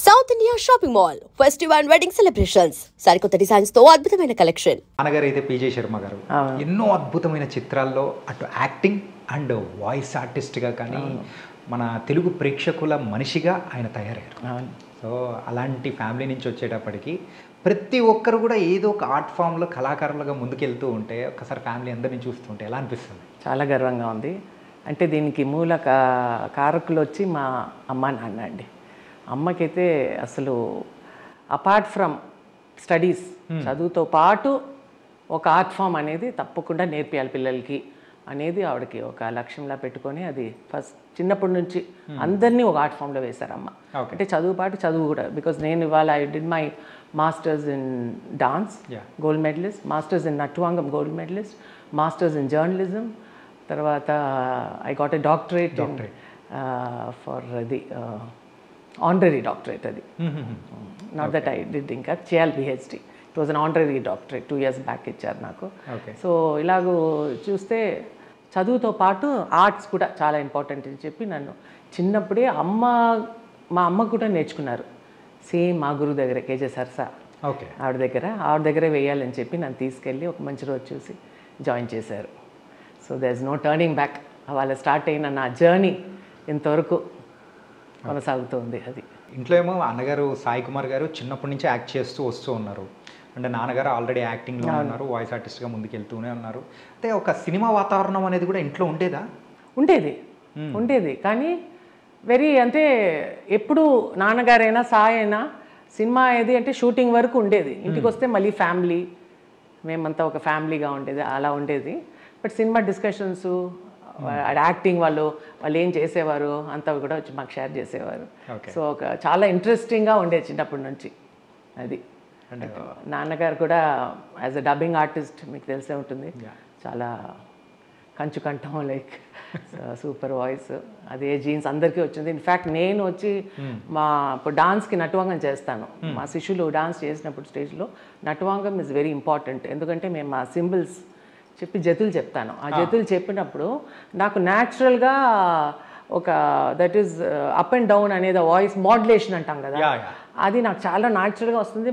South India shopping mall festival and wedding celebrations సరికొత్త designs తో అద్భుతమైన కలెక్షన్. నాన్నగారు అయితే పీజే శర్మ గారు ఎన్నో అద్భుతమైన చిత్రాల్లో అటు యాక్టింగ్ అండ్ వాయిస్ ఆర్టిస్ట్గా కానీ మన తెలుగు ప్రేక్షకుల మనిషిగా ఆయన తయారయ్యారు. సో అలాంటి ఫ్యామిలీ నుంచి వచ్చేటప్పటికి ప్రతి ఒక్కరు కూడా ఏదో ఒక ఆర్ట్ ఫామ్లో కళాకారులుగా ముందుకెళ్తూ ఉంటే ఒకసారి ఫ్యామిలీ అందరినీ చూస్తుంటే ఎలా అనిపిస్తుంది? చాలా గర్వంగా ఉంది. అంటే దీనికి మూల కారకులు వచ్చి మా అమ్మ నాన్న అండి. అమ్మకైతే అసలు అపార్ట్ ఫ్రమ్ స్టడీస్ చదువుతో పాటు ఒక ఆర్ట్ ఫామ్ అనేది తప్పకుండా నేర్పియాలి పిల్లలకి అనేది ఆవిడకి ఒక లక్ష్యంలా పెట్టుకొని అది ఫస్ట్ చిన్నప్పటి నుంచి అందరినీ ఒక ఆర్ట్ ఫామ్లో వేశారు అమ్మ. అంటే చదువు పాటు చదువు కూడా. బికాజ్ నేను ఇవాళ I did my masters in dance, gold medalist, masters in nattuvangam, gold medalist, masters in journalism, తర్వాత I got a doctorate for the honorary doctorate. అది నాట్ దట్ ఐ డిడ్ ఇంకా చేయాలి PhD. It was an honorary doctorate 2 years back ఇచ్చారు నాకు. So ఇలాగూ చూస్తే చదువుతో పాటు ఆర్ట్స్ కూడా చాలా ఇంపార్టెంట్ అని చెప్పి నన్ను చిన్నప్పుడే మా అమ్మ కూడా నేర్చుకున్నారు. సేమ్ మా గురువు దగ్గర కేజే సరసా ఆవిడ దగ్గరే వేయాలని చెప్పి నన్ను తీసుకెళ్ళి ఒక మంచి రోజు చూసి జాయిన్ చేశారు. So there is no turning back. వాళ్ళ స్టార్ట్ అయిన నా జర్నీ ఇంతవరకు కొనసాగుతుంది. అది ఇంట్లో ఏమో అన్నగారు సాయి కుమార్ గారు చిన్నప్పటి నుంచి యాక్ట్ చేస్తూ వస్తూ ఉన్నారు. అంటే నాన్నగారు ఆల్రెడీ యాక్టింగ్లో ఉన్నారు, వాయిస్ ఆర్టిస్ట్గా ముందుకెళ్తూనే ఉన్నారు. అంటే ఒక సినిమా వాతావరణం అనేది కూడా ఇంట్లో ఉండేదా? ఉండేది కానీ అంటే ఎప్పుడు నాన్నగారైనా సాయి అయినా సినిమా ఏది అంటే షూటింగ్ వరకు ఉండేది. ఇంటికి వస్తే మళ్ళీ ఫ్యామిలీ, మేమంతా ఒక ఫ్యామిలీగా ఉండేది, అలా ఉండేది. బట్ సినిమా డిస్కషన్స్, యాక్టింగ్ వాళ్ళు ఏం చేసేవారు అంతా కూడా వచ్చి మాకు షేర్ చేసేవారు. సో ఒక చాలా ఇంట్రెస్టింగ్గా ఉండేది చిన్నప్పటి నుంచి. అది నాన్నగారు కూడా యాజ్ అ డబ్బింగ్ ఆర్టిస్ట్ మీకు తెలిసే ఉంటుంది, చాలా కంఠం లైక్ సూపర్ వాయిస్. అదే జీన్స్ అందరికీ వచ్చింది. ఇన్ఫ్యాక్ట్ నేను వచ్చి ఇప్పుడు డాన్స్కి నటవాంగం చేస్తాను. మా శిష్యులు డాన్స్ చేసినప్పుడు స్టేజ్లో నటవాంగం ఇస్ వెరీ ఇంపార్టెంట్. ఎందుకంటే మేము మా సింబల్స్ చెప్పి జతులు చెప్తాను. ఆ జతులు చెప్పినప్పుడు నాకు న్యాచురల్గా ఒక that is up and down అనేది వాయిస్ మాడ్యులేషన్ అంటాం కదా, అది నాకు చాలా న్యాచురల్గా వస్తుంది.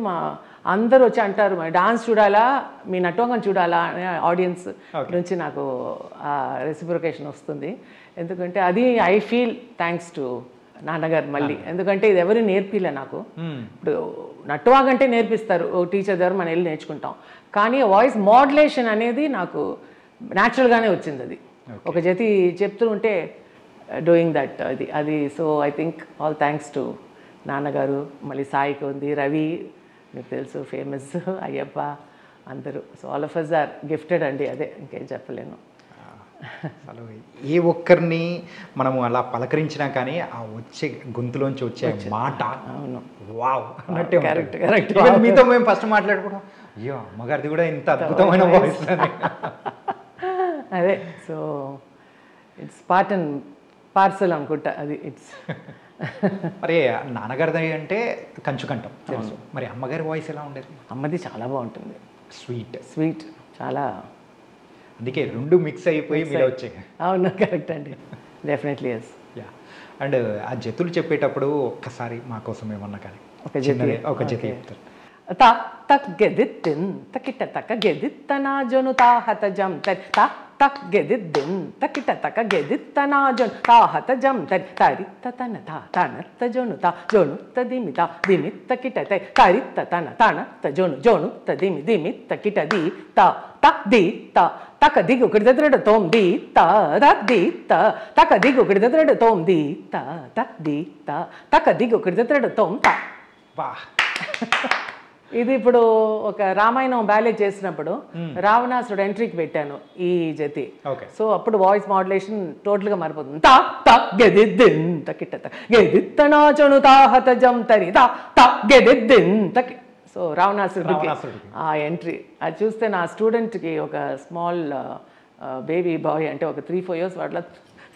అందరూ వచ్చి అంటారు డాన్స్ చూడాలా, మీ నటవంగం చూడాలా అనే ఆడియన్స్ నుంచి నాకు ఆ రెసిప్రొకేషన్ వస్తుంది. ఎందుకంటే అది ఐ ఫీల్ థ్యాంక్స్ టు నాన్నగారు మళ్ళీ. ఎందుకంటే ఇది ఎవరు నేర్పిలే నాకు. ఇప్పుడు నటవాగంటే నేర్పిస్తారు టీచర్ దగ్గర, మనం వెళ్ళి నేర్చుకుంటాం. కానీ వాయిస్ మాడ్యులేషన్ అనేది నాకు న్యాచురల్గానే వచ్చింది. అది ఒక జతి చెప్తూ ఉంటే డూయింగ్ దట్ అది so I think all thanks to నాన్నగారు. మళ్ళీ సాయికి ఉంది, రవి మీకు తెలుసు ఫేమస్, అయ్యప్ప, అందరూ. So all of us are gifted అండి. అదే ఇంకేం చెప్పలేను. అసలు ఏ ఒక్కరిని మనము అలా పలకరించినా కానీ ఆ వచ్చే గొంతులోంచి వచ్చే మాట వావ్ అన్నట్టే. కరెక్ట్. మీతో మేము ఫస్ట్ మాట్లాడుకోవడం, అయ్యో అమ్మగారిది కూడా ఇంత అద్భుతమైన వాయిస్ అని. అదే so it's part and parcel అనుకుంటా. అది ఇట్స్ మరి నాన్నగారిది అంటే కంఠం తెలుసు, మరి అమ్మగారి వాయిస్ ఎలా ఉండేది? అమ్మది చాలా బాగుంటుంది, స్వీట్ చాలా. అందుకే రెండు మిక్స్ అయిపోయి మీరు వచ్చాయి. అవును, కరెక్ట్ అండి, డెఫినెట్లీ ఎస్. అండ్ ఆ జతులు చెప్పేటప్పుడు ఒక్కసారి మా కోసం ఏమన్నా కానీ ఒక జతి చెప్తారు. తక్ గెదిత్తిన్ తకిట తక గెదిత్తనా జొను తాహత జం తరి తక్ గెదిద్దిన్ తకిట తక గెదిత్తనా జొను తాహత జం తరి తరిత్త తన తనత్త జొను జొనుత్త దిమిత దిమిత్త కిట తరిత్త తన తనత్త జొనుత్త దిమిత్త కిట ది తక్ ది తక దిగు కిడదరడు తోం ది ది తక దిగు కిడదరడు తోం ది తక దిగు కిడదరడు తోం వా. ఇది ఇప్పుడు ఒక రామాయణం బ్యాలే చేసినప్పుడు రావణాసుడు ఎంట్రీకి పెట్టాను ఈ జతి. సో అప్పుడు వాయిస్ మాడ్యులేషన్ టోటల్గా మారిపోతుంది. సో రావణాసుడికి ఆ ఎంట్రీ అది చూస్తే నా స్టూడెంట్కి ఒక స్మాల్ బేబీ బాయ్ అంటే ఒక 3-4 years వాటిలో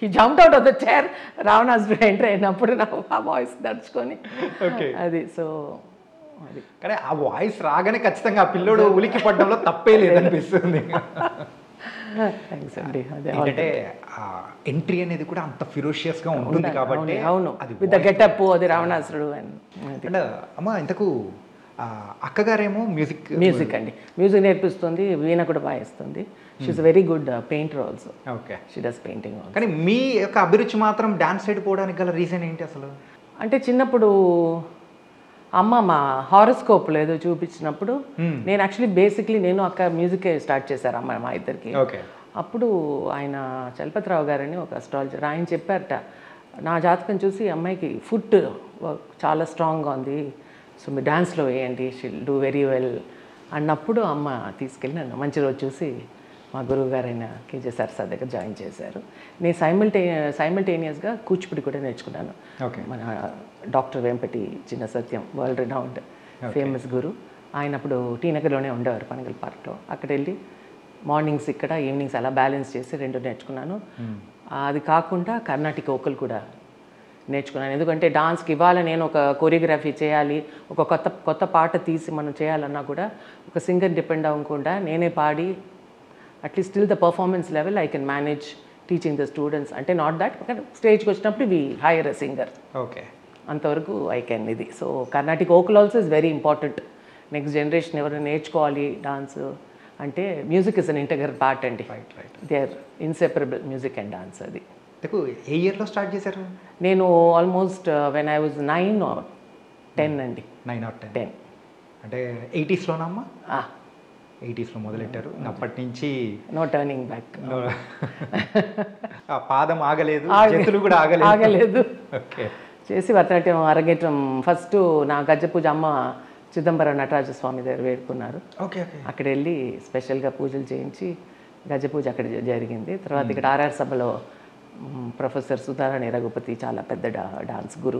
he jumped out of the chair రావణాసుడు ఎంట్రీ అయినప్పుడు నా ఆ వాయిస్ నడుచుకొని అది. సో అది కానీ ఆ వాయిస్ రాగానే ఖచ్చితంగా ఆ పిల్లోడు ఉలికి పడడంలో తప్పే లేదనిపిస్తుంది. థ్యాంక్స్ అండి. అదే ఏంటంటే ఎంట్రీ అనేది కూడా అంత ఫిరోషియస్గా ఉంటుంది కాబట్టి అవును, విత్ ద గెటప్ అది రావణాసురుడు అండ్ అమ్మ ఇంతకు అక్కగారేమో మ్యూజిక్ అండి, మ్యూజిక్ నేర్పిస్తుంది, వీణ కూడా వాయిస్తుంది. She is very good painter also. Okay, she does painting. కానీ మీ యొక్క అభిరుచి మాత్రం డాన్స్ సైడ్ పోవడానికి గల రీజన్ ఏంటి అసలు? అంటే చిన్నప్పుడు అమ్మ మా హారోస్కోప్లో ఏదో చూపించినప్పుడు నేను యాక్చువల్లీ బేసిక్లీ నేను అక్క మ్యూజికే స్టార్ట్ చేశారు అమ్మ మా ఇద్దరికి. ఓకే, అప్పుడు ఆయన చలపతిరావు గారని ఒక అస్ట్రాలజర్, ఆయన చెప్పారట నా జాతకం చూసి అమ్మాయికి ఫుట్ చాలా స్ట్రాంగ్గా ఉంది, సో మీరు డ్యాన్స్లో వేయండి, షీల్ డూ వెరీ వెల్ అన్నప్పుడు అమ్మ తీసుకెళ్ళి నన్ను మంచి రోజు చూసి మా గురువు గారైన కేజే సరస్వతి దగ్గర జాయిన్ చేశారు. నేను సైమల్టేనియస్గా కూచిపూడి కూడా నేర్చుకున్నాను. మన డాక్టర్ వెంపటి చిన్న సత్యం, వరల్డ్ రినౌండ్ ఫేమస్ గురు, ఆయన అప్పుడు టీ నగర్లోనే ఉండేవారు పనగల్ పార్క్లో. అక్కడ వెళ్ళి మార్నింగ్స్ ఇక్కడ ఈవినింగ్స్ అలా బ్యాలెన్స్ చేసి రెండు నేర్చుకున్నాను. అది కాకుండా కర్ణాటిక్ వోకల్ కూడా నేర్చుకున్నాను. ఎందుకంటే డాన్స్కి ఇవాళ నేను ఒక కొరియోగ్రఫీ చేయాలి, ఒక కొత్త పాట తీసి మనం చేయాలన్నా కూడా ఒక సింగర్ డిపెండ్ అవ్వకుండా నేనే పాడి at least still the performance level I can manage teaching the students. అంటే నాట్ దట్, స్టేజ్కి వచ్చినప్పుడు we hire a singer. Okay, అంతవరకు ఐ కెన్ ఇది. So Carnatic vocal also is very important. Next generation ఎవరైనా నేర్చుకోవాలి డాన్స్ అంటే music is an integral part అండి. They are inseparable, music and dance. అది ఏ ఇయర్లో స్టార్ట్ చేశారు? నేను almost when I was 9 or 10 అండి. 9 or 10 అంటే 80sలోనా అమ్మా? 80sలో మొదలెట్టారు, అప్పటి నుంచి నో టర్నింగ్ బ్యాక్. పాదం ఆగలేదు, చేతులు కూడా ఆగలేదు. ఓకే, చేసి భరతనాట్యం అరంగేట్రం ఫస్ట్ నా గజ్జ పూజ అమ్మ చిదంబరం నటరాజ స్వామి దగ్గర వేడుకున్నారు. ఓకే, అక్కడ వెళ్ళి స్పెషల్గా పూజలు చేయించి గజ్జ పూజ అక్కడ జరిగింది. తర్వాత ఇక్కడ ఆర్ఆర్ సభలో ప్రొఫెసర్ సుధారాణి రఘుపతి చాలా పెద్ద డాన్స్ గురు,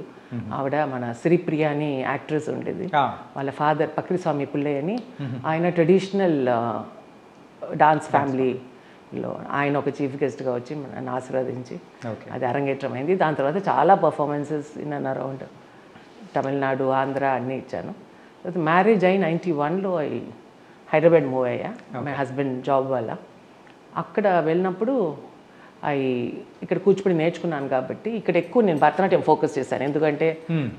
ఆవిడ మన శ్రీప్రియ అని యాక్ట్రెస్ ఉండేది, వాళ్ళ ఫాదర్ పక్రిస్వామి పుల్లయ్య అని, ఆయన ట్రెడిషనల్ డాన్స్ ఫ్యామిలీలో ఆయన ఒక చీఫ్ గెస్ట్గా వచ్చి నన్ను ఆశీర్వదించి అది అరంగేట్రం అయింది. దాని తర్వాత చాలా performances in and around Tamil Nadu, Andhra అన్నీ ఇచ్చాను. తర్వాత మ్యారేజ్ అయి 91లో హైదరాబాద్ మూవ్ అయ్యా మై హస్బెండ్ జాబ్ వల్ల. అక్కడ వెళ్ళినప్పుడు ఇక్కడ కూచిపూడి నేర్చుకున్నాను కాబట్టి ఇక్కడ ఎక్కువ నేను భరతనాట్యం ఫోకస్ చేశాను, ఎందుకంటే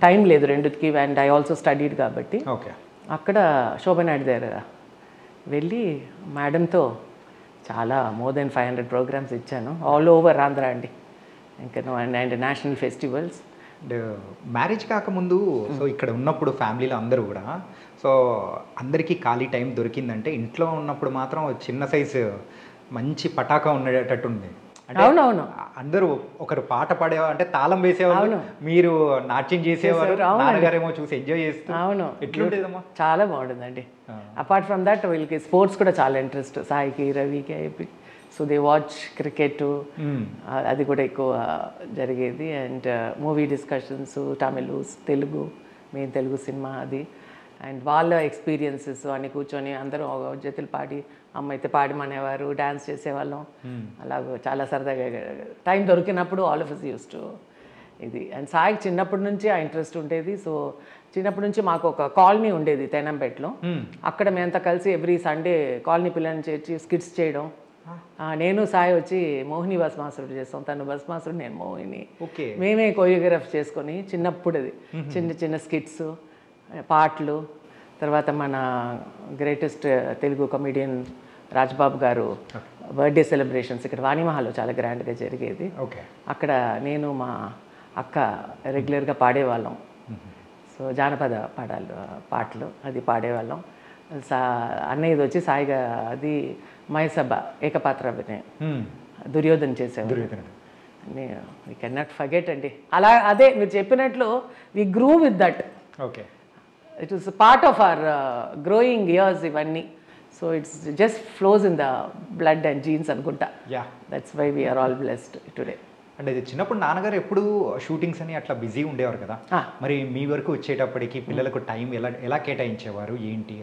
టైం లేదు రెండుకి, అండ్ ఐ ఆల్సో స్టడీడ్ కాబట్టి. అక్కడ శోభనాయుడు దగ్గర వెళ్ళి మేడంతో చాలా మోర్ దెన్ 500 ప్రోగ్రామ్స్ ఇచ్చాను ఆల్ ఓవర్ ఆంధ్ర అండి, ఇంకా and national festivals. And marriage కాకముందు సో ఇక్కడ ఉన్నప్పుడు ఫ్యామిలీలో అందరూ కూడా సో అందరికీ ఖాళీ టైం దొరికిందంటే ఇంట్లో ఉన్నప్పుడు మాత్రం చిన్న సైజు మంచి పటాకా ఉండేటట్టుంది. అవునవును, అందరూ ఒకరు పాట పాడేవారు అంటే తాళం వేసేవాళ్ళు, మీరు నాట్యం చేసేవారు, నాన్నగారేమో చూసి ఎంజాయ్ చేస్తూ. అవును, ఎట్లుండేదమ్మా? చాలా బాగుంటుందండి. అపార్ట్ ఫ్రమ్ దట్ వీళ్ళకి స్పోర్ట్స్ కూడా చాలా ఇంట్రెస్ట్, సాయికి రవికి అయిపోయి. సో దే వాచ్ క్రికెట్, అది కూడా ఎక్కువ జరిగేది. And movie discussions, Tamil Telugu, main Telugu cinema అది, అండ్ వాళ్ళ ఎక్స్పీరియన్సెస్ అన్ని కూర్చొని అందరూ జతులు పాడి, అమ్మ అయితే పాడమనేవారు, డ్యాన్స్ చేసేవాళ్ళం. అలాగ చాలా సరదాగా టైం దొరికినప్పుడు all of us use to ఇది. అండ్ సాయికి చిన్నప్పటి నుంచి ఆ ఇంట్రెస్ట్ ఉండేది. సో చిన్నప్పటి నుంచి మాకు ఒక కాలనీ ఉండేది తెనంపేటలో, అక్కడ మేమంతా కలిసి ఎవ్రీ సండే కాలనీ పిల్లల్ని చేర్చి స్కిట్స్ చేయడం. నేను సాయి వచ్చి మోహిని భస్మాసురుడు చేస్తాం, తను భస్మాసురుడు, నేను మోహిని, మేమే కొరియోగ్రాఫ్ చేసుకొని చిన్నప్పుడు అది చిన్న చిన్న స్కిట్స్, పాటలు. తర్వాత మన గ్రేటెస్ట్ తెలుగు కమెడియన్ రాజ్బాబు గారు బర్త్డే సెలబ్రేషన్స్ ఇక్కడ వాణిమహల్లో చాలా గ్రాండ్గా జరిగేది. అక్కడ నేను మా అక్క రెగ్యులర్గా పాడేవాళ్ళం. సో జానపద పాటలు అది పాడేవాళ్ళం. అన్నయ్యది వచ్చి సాయిగా అది మయసభ ఏకపాత్ర అభినయం, దుర్యోధన చేసేవారు. వీ కెన్ నాట్ ఫర్గెట్ అండి. అలా అదే మీరు చెప్పినట్లు we grew with that. Okay, it was part of our growing years ఇవన్నీ. So it's just flows in the blood and genes అనుకుంటా. That's why we're all blessed today. అంటే ఇది చిన్నప్పుడు నాన్నగారు ఎప్పుడు షూటింగ్స్ అని అట్లా బిజీ ఉండేవారు కదా, మరి మీ వరకు వచ్చేటప్పటికి పిల్లలకు టైం ఎలా కేటాయించేవారు ఏంటి?